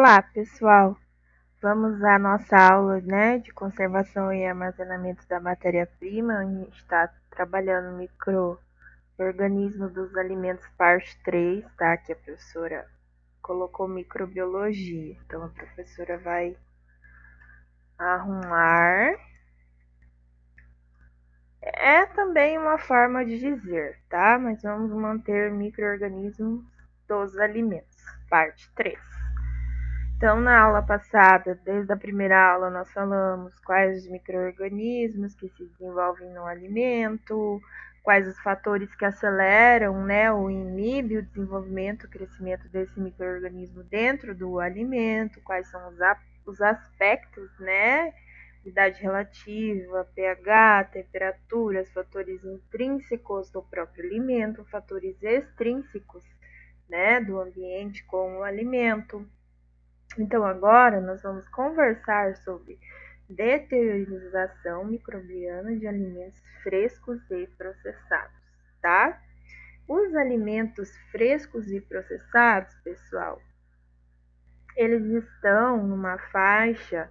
Olá, pessoal. Vamos à nossa aula, de conservação e armazenamento da matéria-prima. A gente está trabalhando micro-organismo dos alimentos, parte 3, tá? Que a professora colocou microbiologia. Então, a professora vai arrumar. É também uma forma de dizer, tá? Mas vamos manter micro-organismos dos alimentos, parte 3. Então, na aula passada, desde a primeira aula, nós falamos quais os micro-organismos que se desenvolvem no alimento, quais os fatores que aceleram, ou inibem o desenvolvimento, o crescimento desse micro-organismo dentro do alimento, quais são os aspectos, idade relativa, pH, temperatura, fatores intrínsecos do próprio alimento, fatores extrínsecos, do ambiente com o alimento. Então, agora nós vamos conversar sobre deteriorização microbiana de alimentos frescos e processados, tá? Os alimentos frescos e processados, pessoal, eles estão numa faixa,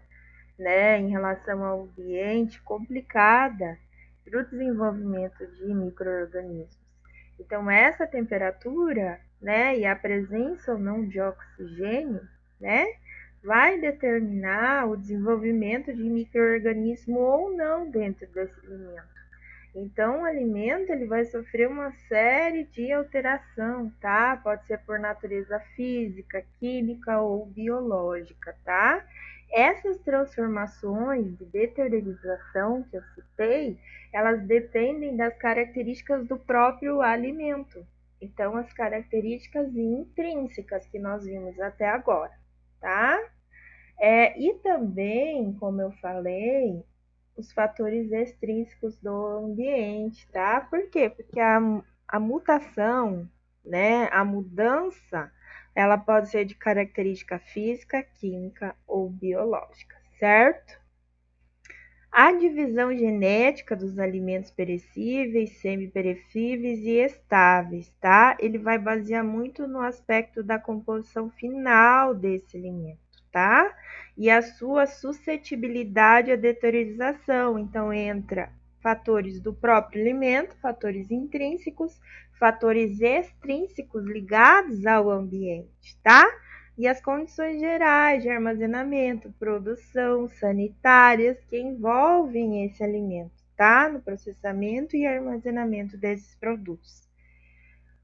em relação ao ambiente complicada para o desenvolvimento de micro-organismos. Então, essa temperatura, e a presença ou não de oxigênio, vai determinar o desenvolvimento de micro-organismo ou não dentro desse alimento. Então, o alimento ele vai sofrer uma série de alteração, tá? Pode ser por natureza física, química ou biológica, tá? Essas transformações de deteriorização que eu citei, elas dependem das características do próprio alimento. Então, as características intrínsecas que nós vimos até agora, tá? E também, como eu falei, os fatores extrínsecos do ambiente, tá? Por quê? Porque a mutação, a mudança, ela pode ser de característica física, química ou biológica, certo? A divisão genética dos alimentos perecíveis, semi-perecíveis e estáveis, tá? Ele vai basear muito no aspecto da composição final desse alimento, tá? E a sua suscetibilidade à deteriorização. Então, entra fatores do próprio alimento, fatores intrínsecos, fatores extrínsecos ligados ao ambiente, tá? E as condições gerais de armazenamento, produção, sanitárias que envolvem esse alimento, tá? No processamento e armazenamento desses produtos.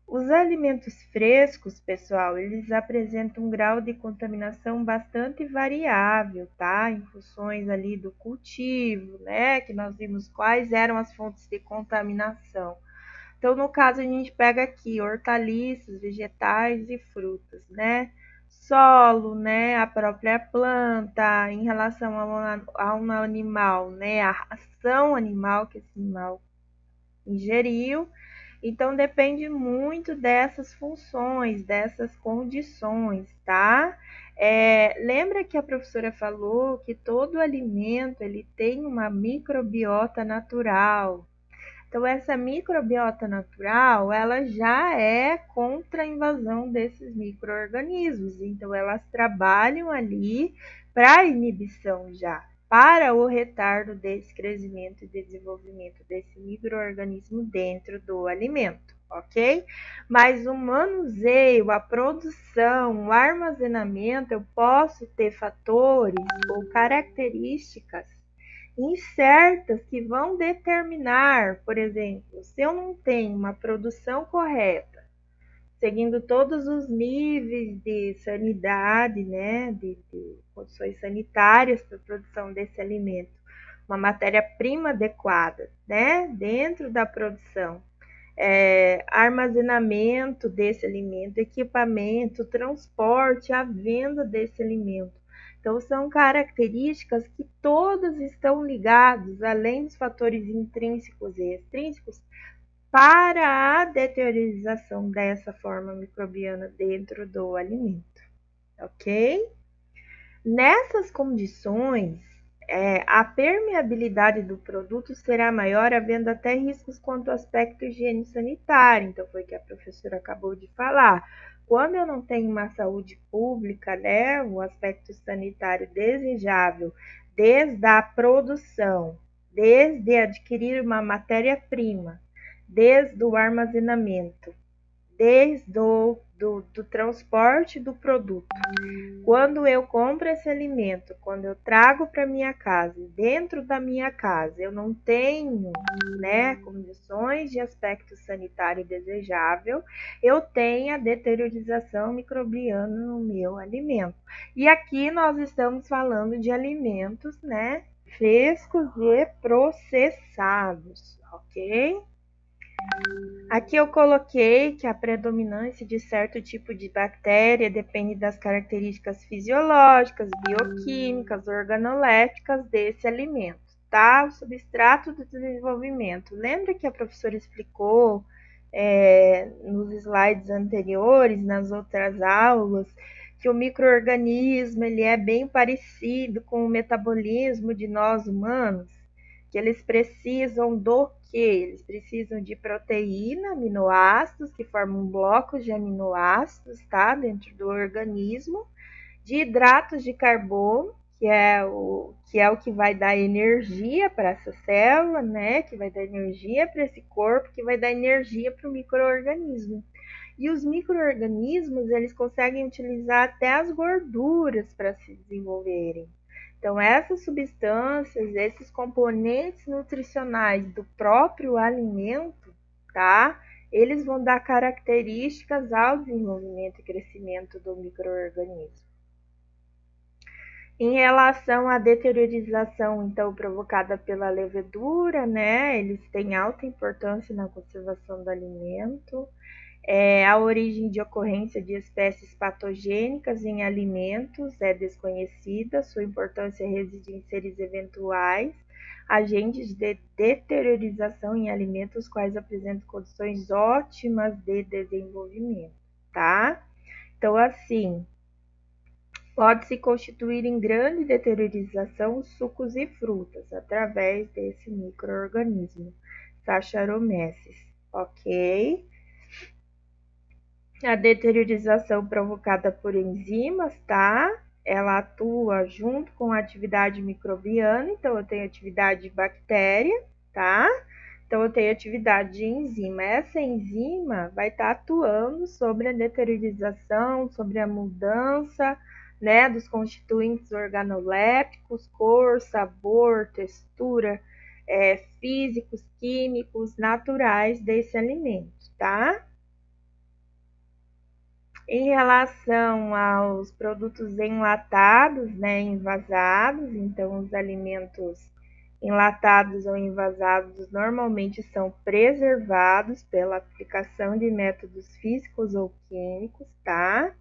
Os alimentos frescos, pessoal, eles apresentam um grau de contaminação bastante variável, tá? Em funções ali do cultivo, que nós vimos quais eram as fontes de contaminação. Então, no caso, a gente pega aqui hortaliças, vegetais e frutas, Solo, a própria planta, em relação a um animal, a ração animal que esse animal ingeriu. Então, depende muito dessas funções, dessas condições, tá? Lembra que a professora falou que todo alimento ele tem uma microbiota natural. Então, essa microbiota natural, ela já é contra a invasão desses micro-organismos. Então, elas trabalham ali para a inibição já, para o retardo desse crescimento e desenvolvimento desse micro-organismo dentro do alimento, ok? Mas o manuseio, a produção, o armazenamento, eu posso ter fatores ou características incertas que vão determinar, por exemplo, se eu não tenho uma produção correta, seguindo todos os níveis de sanidade, de condições sanitárias para a produção desse alimento, uma matéria-prima adequada, dentro da produção, armazenamento desse alimento, equipamento, transporte, a venda desse alimento. Então, são características que todas estão ligadas, além dos fatores intrínsecos e extrínsecos, para a deteriorização dessa forma microbiana dentro do alimento, ok? Nessas condições, a permeabilidade do produto será maior, havendo até riscos quanto ao aspecto higiene sanitário. Então, foi o que a professora acabou de falar. quando eu não tenho uma saúde pública, né, um aspecto sanitário desejável, desde a produção, desde adquirir uma matéria-prima, desde o armazenamento, desde do transporte do produto. Quando eu compro esse alimento, quando eu trago para minha casa, dentro da minha casa, eu não tenho, né, condições de aspecto sanitário desejável, eu tenho a deteriorização microbiana no meu alimento. E aqui nós estamos falando de alimentos, né, frescos e processados, ok? Aqui eu coloquei que a predominância de certo tipo de bactéria depende das características fisiológicas, bioquímicas, organolépticas desse alimento, tá? O substrato do desenvolvimento. Lembra que a professora explicou nos slides anteriores, nas outras aulas, que o micro-organismo ele é bem parecido com o metabolismo de nós humanos? Que eles precisam do que? Eles precisam de proteína, aminoácidos, que formam blocos de aminoácidos, tá? Dentro do organismo, de hidratos de carbono, que é o que vai dar energia para essa célula, né? Que vai dar energia para esse corpo, que vai dar energia para o micro-organismo. E os micro-organismos, eles conseguem utilizar até as gorduras para se desenvolverem. Então, essas substâncias, esses componentes nutricionais do próprio alimento, tá? Eles vão dar características ao desenvolvimento e crescimento do micro-organismo. Em relação à deteriorização, então, provocada pela levedura, né? Eles têm alta importância na conservação do alimento. A origem de ocorrência de espécies patogênicas em alimentos é desconhecida, sua importância reside em seres eventuais, agentes de deteriorização em alimentos quais apresentam condições ótimas de desenvolvimento, tá? Então, assim, pode-se constituir em grande deteriorização sucos e frutas através desse micro-organismo, Saccharomyces, ok? A deteriorização provocada por enzimas, tá? Ela atua junto com a atividade microbiana, então eu tenho atividade de bactéria, tá? Então eu tenho atividade de enzima. Essa enzima vai estar atuando sobre a deteriorização, sobre a mudança, né, dos constituintes organolépticos, cor, sabor, textura, físicos, químicos, naturais desse alimento, tá? Em relação aos produtos enlatados, né, envasados, então os alimentos enlatados ou envasados normalmente são preservados pela aplicação de métodos físicos ou químicos, tá?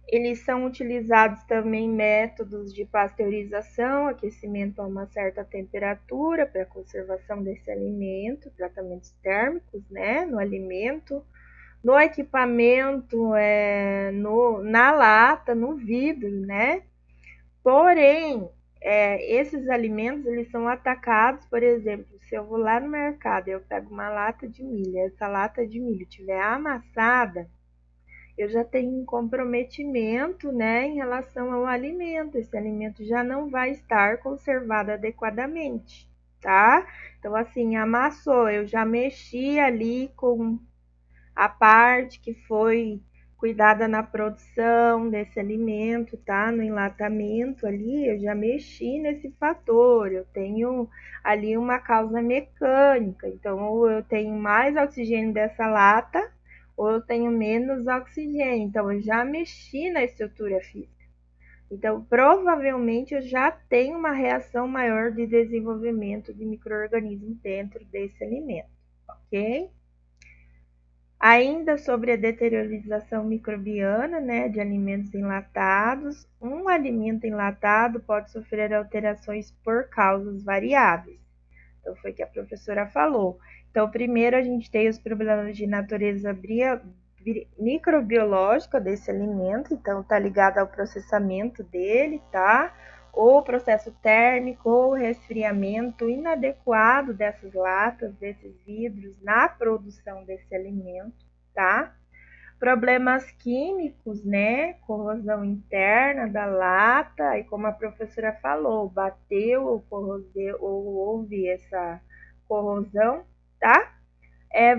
Eles são utilizados também métodos de pasteurização, aquecimento a uma certa temperatura para a conservação desse alimento, tratamentos térmicos, né, no alimento, no equipamento, na lata, no vidro, né? Porém, esses alimentos eles são atacados, por exemplo, se eu vou lá no mercado, eu pego uma lata de milho, essa lata de milho estiver amassada, eu já tenho um comprometimento, né, em relação ao alimento. Esse alimento já não vai estar conservado adequadamente, tá? Então, assim, amassou, eu já mexi ali com a parte que foi cuidada na produção desse alimento, tá? No enlatamento ali, eu já mexi nesse fator, eu tenho ali uma causa mecânica, então ou eu tenho mais oxigênio dessa lata, ou eu tenho menos oxigênio, então eu já mexi na estrutura física. Então, provavelmente eu já tenho uma reação maior de desenvolvimento de micro-organismos dentro desse alimento, ok? Ainda sobre a deteriorização microbiana, né, de alimentos enlatados, um alimento enlatado pode sofrer alterações por causas variáveis. Então, foi o que a professora falou. Então, primeiro a gente tem os problemas de natureza microbiológica desse alimento, então tá ligado ao processamento dele, tá? Ou processo térmico ou resfriamento inadequado dessas latas, desses vidros na produção desse alimento, tá? Problemas químicos, né? Corrosão interna da lata, e como a professora falou, bateu ou corrodeu, ou houve essa corrosão, tá?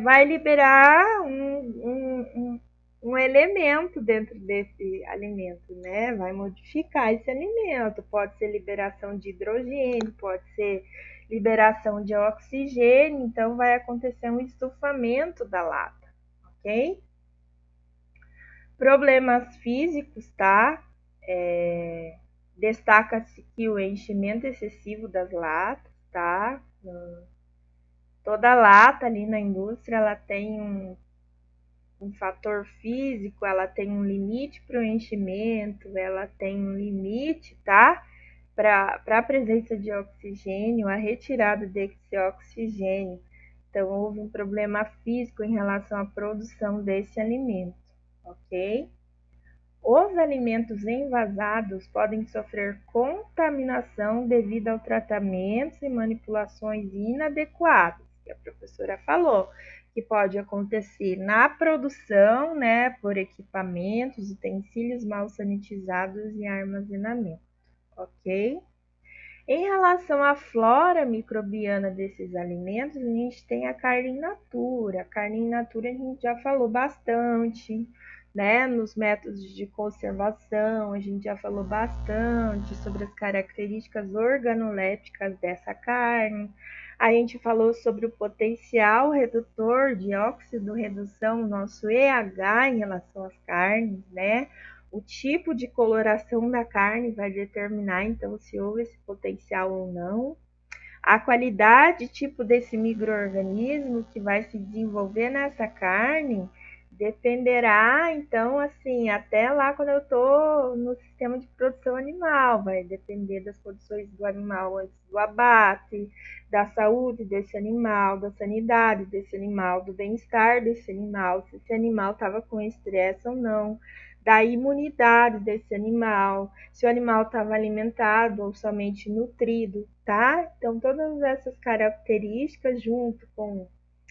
Vai liberar um elemento dentro desse alimento, né? Vai modificar esse alimento. Pode ser liberação de hidrogênio, pode ser liberação de oxigênio, então vai acontecer um estufamento da lata, ok? Problemas físicos, tá? Destaca-se que o enchimento excessivo das latas, tá? Toda lata ali na indústria, ela tem um fator físico, ela tem um limite para o enchimento, ela tem um limite, tá? Para a presença de oxigênio, a retirada desse oxigênio. Então, houve um problema físico em relação à produção desse alimento, ok? Os alimentos envasados podem sofrer contaminação devido a tratamentos e manipulações inadequadas, que a professora falou, que pode acontecer na produção, né, por equipamentos, utensílios mal sanitizados e armazenamento, ok? Em relação à flora microbiana desses alimentos, a gente tem a carne in natura. A carne in natura a gente já falou bastante, né? Nos métodos de conservação, a gente já falou bastante sobre as características organolépticas dessa carne. A gente falou sobre o potencial redutor de óxido redução, nosso EH em relação às carnes, né? O tipo de coloração da carne vai determinar, então, se houve esse potencial ou não. A qualidade tipo desse micro-organismo que vai se desenvolver nessa carne dependerá, então, assim, até lá quando eu estou no sistema de produção animal, vai depender das condições do animal antes do abate, da saúde desse animal, da sanidade desse animal, do bem-estar desse animal, se esse animal estava com estresse ou não, da imunidade desse animal, se o animal estava alimentado ou somente nutrido, tá? Então, todas essas características, junto com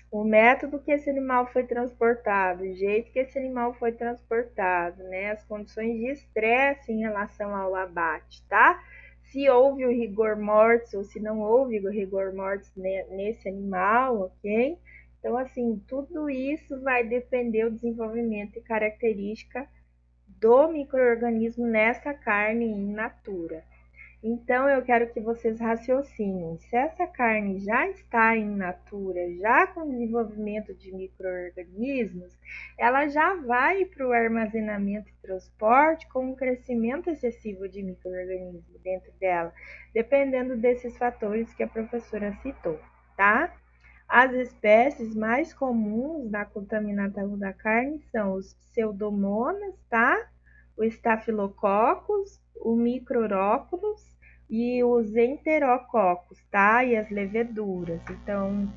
o método que esse animal foi transportado, o jeito que esse animal foi transportado, né? As condições de estresse em relação ao abate, tá? Se houve o rigor mortis ou se não houve o rigor mortis nesse animal, ok? Então, assim, tudo isso vai depender do desenvolvimento e característica do micro-organismo nessa carne in natura. Então, eu quero que vocês raciocinem. Se essa carne já está in natura, já com desenvolvimento de micro-organismos, ela já vai para o armazenamento e transporte com um crescimento excessivo de micro-organismos dentro dela, dependendo desses fatores que a professora citou, tá? As espécies mais comuns da contaminação da carne são os pseudomonas, tá? O Staphylococcus, o Microróculos e os Enterococos, tá? E as leveduras. Então,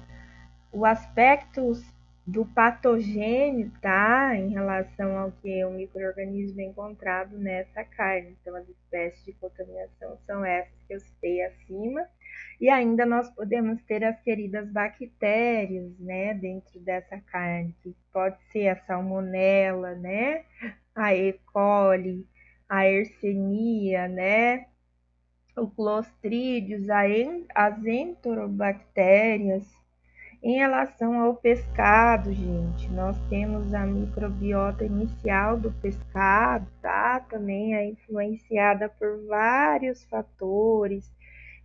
o aspecto do patogênio, tá? Em relação ao que o micro-organismo é encontrado nessa carne. Então, as espécies de contaminação são essas que eu citei acima. E ainda nós podemos ter as queridas bactérias, né? Dentro dessa carne, que pode ser a salmonela, né? A E. coli, a Yersinia, né? O Clostridium, as enterobactérias. Em relação ao pescado, gente, nós temos a microbiota inicial do pescado, tá? Também é influenciada por vários fatores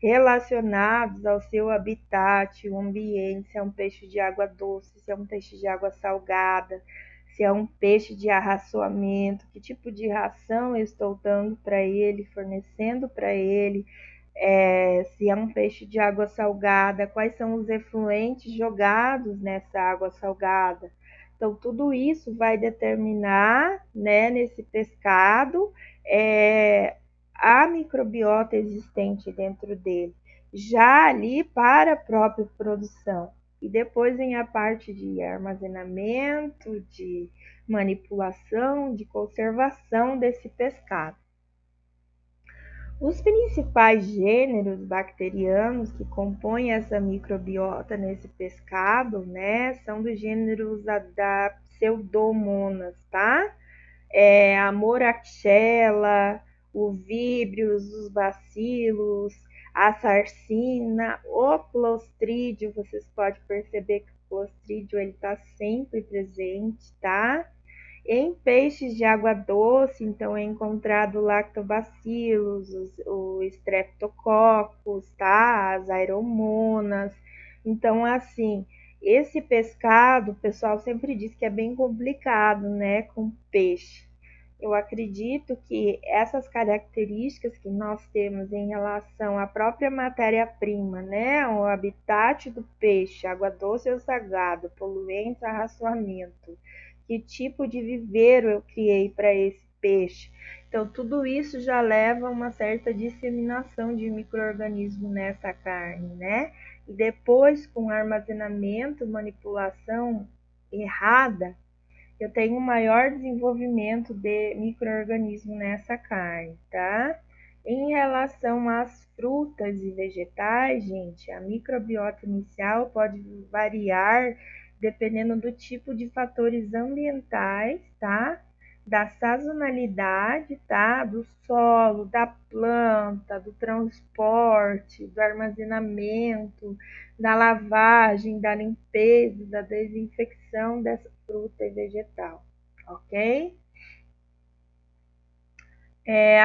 relacionados ao seu habitat, o ambiente, se é um peixe de água doce, se é um peixe de água salgada, se é um peixe de arraçoamento, que tipo de ração eu estou dando para ele, fornecendo para ele, se é um peixe de água salgada, quais são os efluentes jogados nessa água salgada. Então, tudo isso vai determinar, né, nesse pescado, a microbiota existente dentro dele, já ali para a própria produção. E depois vem a parte de armazenamento, de manipulação, de conservação desse pescado. Os principais gêneros bacterianos que compõem essa microbiota nesse pescado, né, são dos gêneros da pseudomonas, tá? A moraxella, o víbrios, os bacilos, a sarcina, o clostrídio. Vocês podem perceber que o clostrídio ele está sempre presente, tá? Em peixes de água doce, então é encontrado lactobacillus, o streptococcus, tá? As aeromonas. Então, assim, esse pescado, o pessoal sempre diz que é bem complicado, né, com peixe. Eu acredito que essas características que nós temos em relação à própria matéria-prima, né, o habitat do peixe, água doce ou salgado, poluentes, arraçoamento, que tipo de viveiro eu criei para esse peixe. Então, tudo isso já leva a uma certa disseminação de micro-organismos nessa carne, né? E depois, com armazenamento, manipulação errada, eu tenho um maior desenvolvimento de micro-organismos nessa carne, tá? Em relação às frutas e vegetais, gente, a microbiota inicial pode variar dependendo do tipo de fatores ambientais, tá? Da sazonalidade, tá? Do solo, da planta, do transporte, do armazenamento, da lavagem, da limpeza, da desinfecção dessa fruta e vegetal, ok?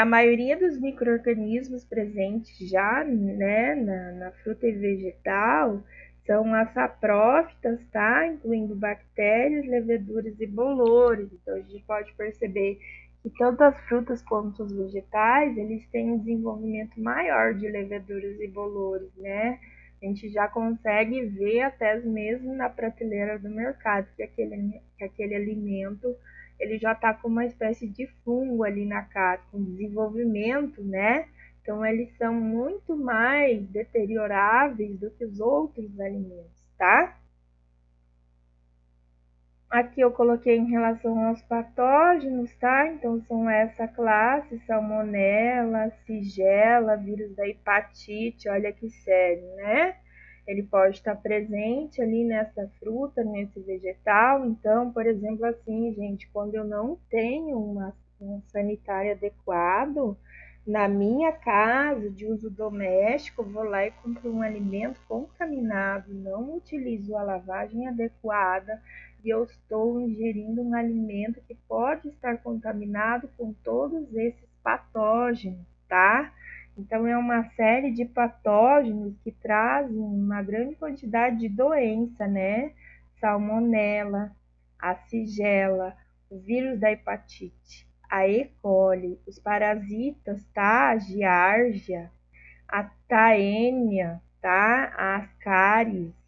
A maioria dos micro-organismos presentes já, né, na fruta e vegetal são as saprófitas, tá? Incluindo bactérias, leveduras e bolores. Então, a gente pode perceber que tanto as frutas quanto os vegetais, eles têm um desenvolvimento maior de leveduras e bolores, né? A gente já consegue ver até mesmo na prateleira do mercado que aquele alimento ele já está com uma espécie de fungo ali na casca, um desenvolvimento, né? Então, eles são muito mais deterioráveis do que os outros alimentos, tá? Aqui eu coloquei em relação aos patógenos, tá? Então, são essa classe, salmonella, shigella, vírus da hepatite, olha que sério, né? Ele pode estar presente ali nessa fruta, nesse vegetal. Então, por exemplo, assim, gente, quando eu não tenho um sanitário adequado, na minha casa de uso doméstico, vou lá e compro um alimento contaminado, não utilizo a lavagem adequada e eu estou ingerindo um alimento que pode estar contaminado com todos esses patógenos, tá? Então, é uma série de patógenos que trazem uma grande quantidade de doença, né? Salmonella, a shigella, o vírus da hepatite, a E. coli, os parasitas, tá? A giardia, a taenia, tá? A ascaris.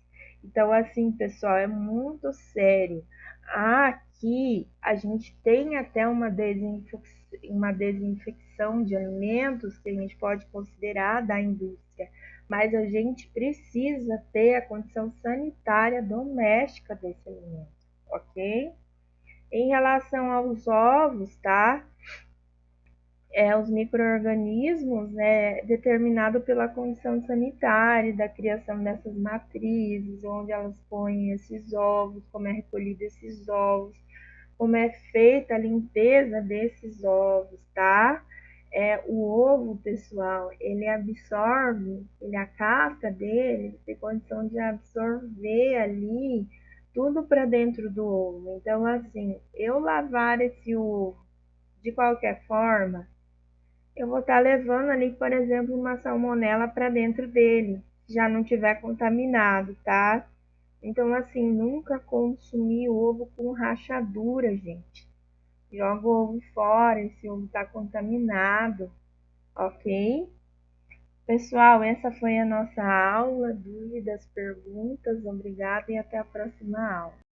Então, assim, pessoal, é muito sério. Aqui a gente tem até uma desinfecção de alimentos que a gente pode considerar da indústria, mas a gente precisa ter a condição sanitária doméstica desse alimento, ok? Em relação aos ovos, tá? Os micro-organismos, né, determinado pela condição sanitária da criação dessas matrizes, onde elas põem esses ovos, como é recolhido esses ovos, como é feita a limpeza desses ovos, tá? O ovo, pessoal, ele absorve, a casca dele tem condição de absorver ali tudo para dentro do ovo. Então, assim, eu lavar esse ovo de qualquer forma, eu vou estar levando ali, por exemplo, uma salmonela para dentro dele, se já não tiver contaminado, tá? Então, assim, nunca consumir ovo com rachadura, gente. Joga o ovo fora, esse ovo está contaminado, ok? Pessoal, essa foi a nossa aula. Dúvidas, perguntas, obrigada e até a próxima aula.